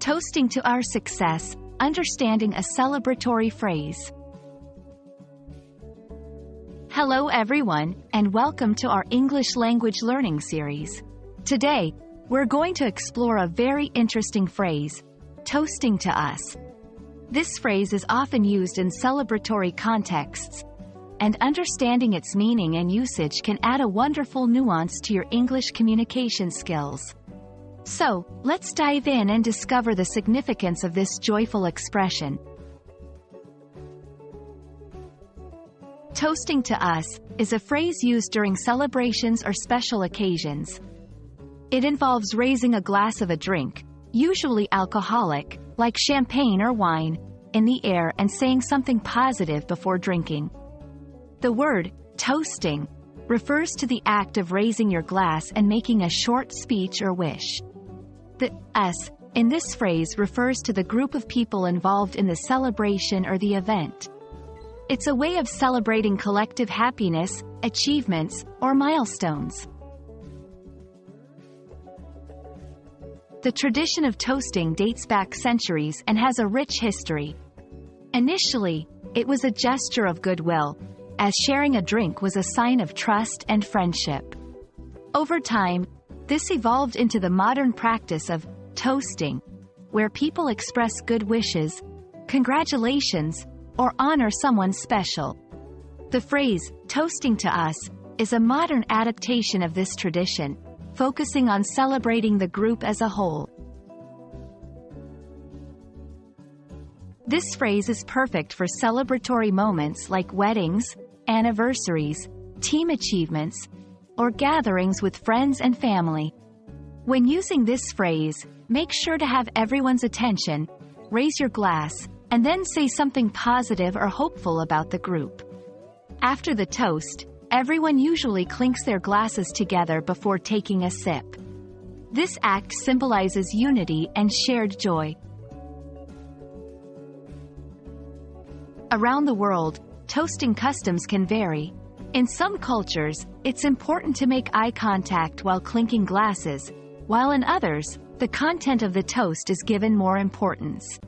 Toasting to our success, understanding a celebratory phrase. Hello everyone, and welcome to our English language learning series. Today, we're going to explore a very interesting phrase, toasting to us. This phrase is often used in celebratory contexts, and understanding its meaning and usage can add a wonderful nuance to your English communication skills. So, let's dive in and discover the significance of this joyful expression. Toasting to us is a phrase used during celebrations or special occasions. It involves raising a glass of a drink, usually alcoholic, like champagne or wine, in the air and saying something positive before drinking. The word, toasting, refers to the act of raising your glass and making a short speech or wish. The us in this phrase refers to the group of people involved in the celebration or the event. It's a way of celebrating collective happiness, achievements, or milestones. The tradition of toasting dates back centuries and has a rich history. Initially, it was a gesture of goodwill, as sharing a drink was a sign of trust and friendship. Over time, this evolved into the modern practice of toasting, where people express good wishes, congratulations, or honor someone special. The phrase, toasting to us, is a modern adaptation of this tradition, focusing on celebrating the group as a whole. This phrase is perfect for celebratory moments like weddings, anniversaries, team achievements, or gatherings with friends and family. When using this phrase, make sure to have everyone's attention, raise your glass, and then say something positive or hopeful about the group. After the toast, everyone usually clinks their glasses together before taking a sip. This act symbolizes unity and shared joy. Around the world, toasting customs can vary. In some cultures, it's important to make eye contact while clinking glasses, while in others, the content of the toast is given more importance.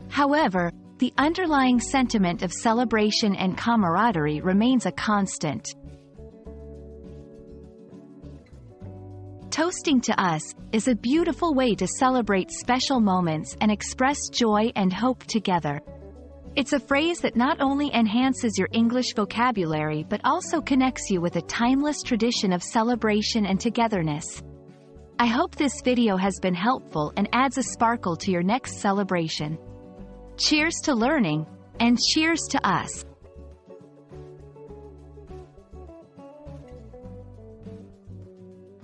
However, the underlying sentiment of celebration and camaraderie remains a constant. Toasting to us is a beautiful way to celebrate special moments and express joy and hope together. It's a phrase that not only enhances your English vocabulary but also connects you with a timeless tradition of celebration and togetherness. I hope this video has been helpful and adds a sparkle to your next celebration. Cheers to learning, and cheers to us!